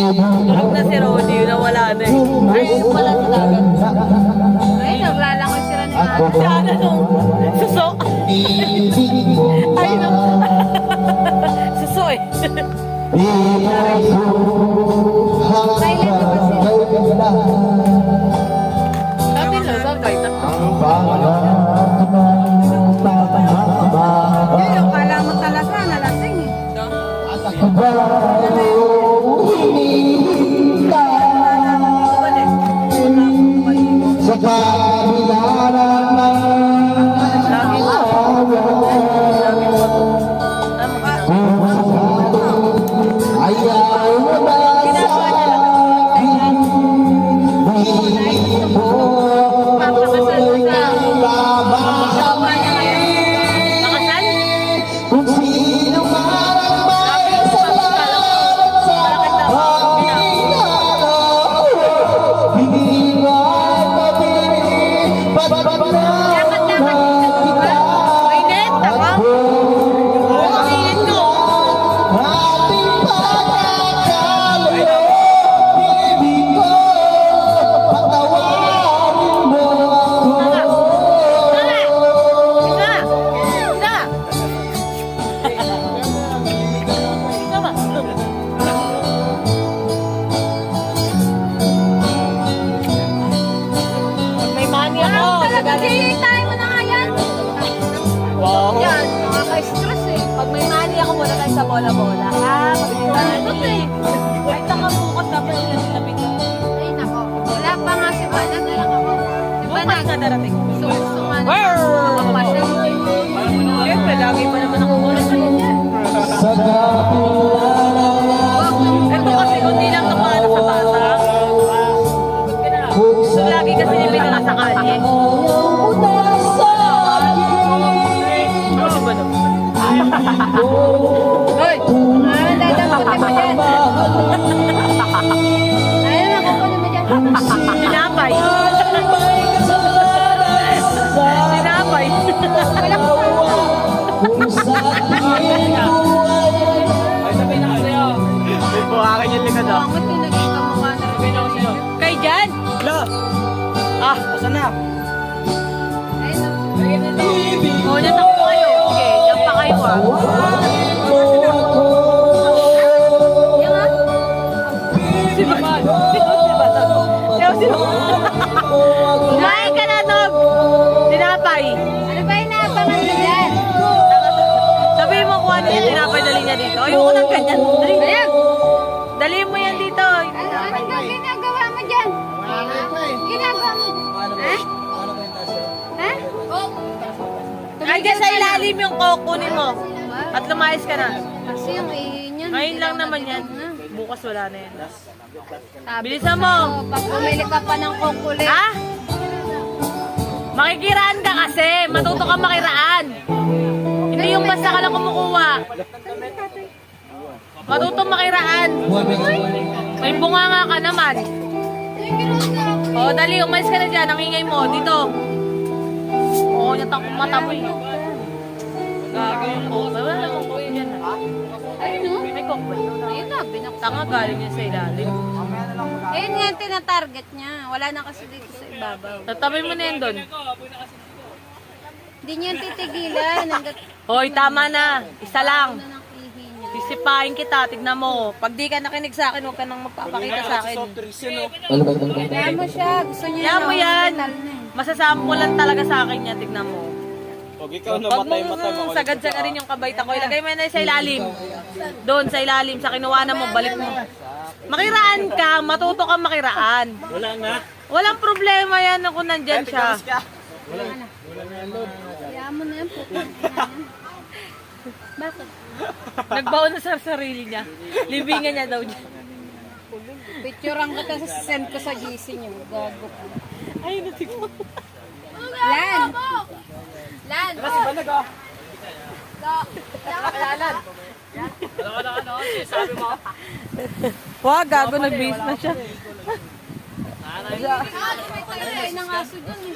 Tulog na si Rodi, nawala na eh. Ay, yung pala sa dagat. Ay, naglalangoy sila ni Ate. Si Ana nung suso. Ay, no. Suso eh. Silent na kasi. Sabi na, sabay. Yun, yung kala mo talaga, nalasing eh. Sa kabilaran Lagi mo. Lagi mo. ayaw mo na sa akin. Hindi mo Pakasal? kung sino man ang may salamat sa aking araw. Hindi mo mabili Dapat kita. Mainit, ako. Mainit ko. ating pagkakalayo. Hindi ko patawarin mo ako. Isa. Isa. Isa ba? Pag may money ako, Sige, tayo mo na nga yan. Wow. Yan, nakaka-stress eh. Pag may money ako, muna tayo sa bola-bola. Bakit eh? Ay, bukas dapat sila nilapit ko. Ay, nako. Wala pa nga si Banag na lang ako. Si Bukas Banag, na darating. sungsungan. Wow! Kapasya. Siyempre, lagi pa naman ako muna sa linya. Sa kabilaran Ito kasi kundi lang kapala sa bata. So, lagi kasi nipinala sa kalye. mo na sa Ano si Bano? Hoy! Ah, dadamutin mo dyan. Ayun, nakukunin mo dyan. Tinapay. Tinapay. Wala ko. kung sa aking buhay. Bakit pinaging kamukha na rin? Kay Jan? Ah, saan na? Ayun, no. Oo, natakbo kayo. Sige, yan pa kayo ah. Yan nga. Si Bano. Si Bano. Kumain ka na, Nog. Tinapay. Ano ba yung naabangan mo dyan? Sabihin mo kung ano yung tinapay dali niya dito. Ayoko ng ganyan. Dali. Ayan. Dali mo yan dito. Ano ba ginagawa mo dyan? Ginagawa mo? Ha? Ha? Ay, dyan sa ilalim yung kukunin mo. At lumayas ka na. Kasi yung ihin yan. Ngayon lang naman yan. Bukas wala na yan. Sabi Bilisan ko mo. sa'yo, pag bumili ka pa ng kukulit. Ha? Makikiraan ka kasi. Matuto ka makiraan. Hindi yung basta ka lang kumukuha. Matuto makiraan. May bunganga ka naman. O, dali. Umalis ka na dyan. Ang ingay mo. Dito. Oo, natak mata mo eh. Gagawin ko. Wala namang coke dyan. Ayun no? May coke ba? Ayun na, binaksan. Tanga galing niya sa ilalim. Ayun nga yung tinatarget niya. Wala na kasi dito sa ibabaw. Tatabi mo na yan doon. Hindi niya titigilan. Hanggat Hoy, tama na. Isa lang. ano ng ihi niya. Sisipain kita, tignan mo. Pag di ka nakinig sa akin, huwag ka nang magpapakita sa akin. Kaya mo siya. Gusto niya Kaya mo ng yan. original na eh. Masasampulan talaga sa akin niya, tignan mo. Pag ikaw Huwag namatay, mong sagad ka rin yung kabait ako. Ilagay mo na sa ilalim. Doon, sa ilalim. Sa kinuwanan mo, balik mo. Makiraan ka, matuto ka makiraan. Wala na. Walang problema yan kung nandyan siya. Kaya mo na yan. Bakit? Nagbaon na sa sarili niya. Libingan niya daw dyan. Picturean ko to sa send ko sa GC niyo. Gago. Ay, natignan. Lan! Lan! Si Banag ah. Wag, gago, nag-base na siya. Ay, nang aso dyan eh.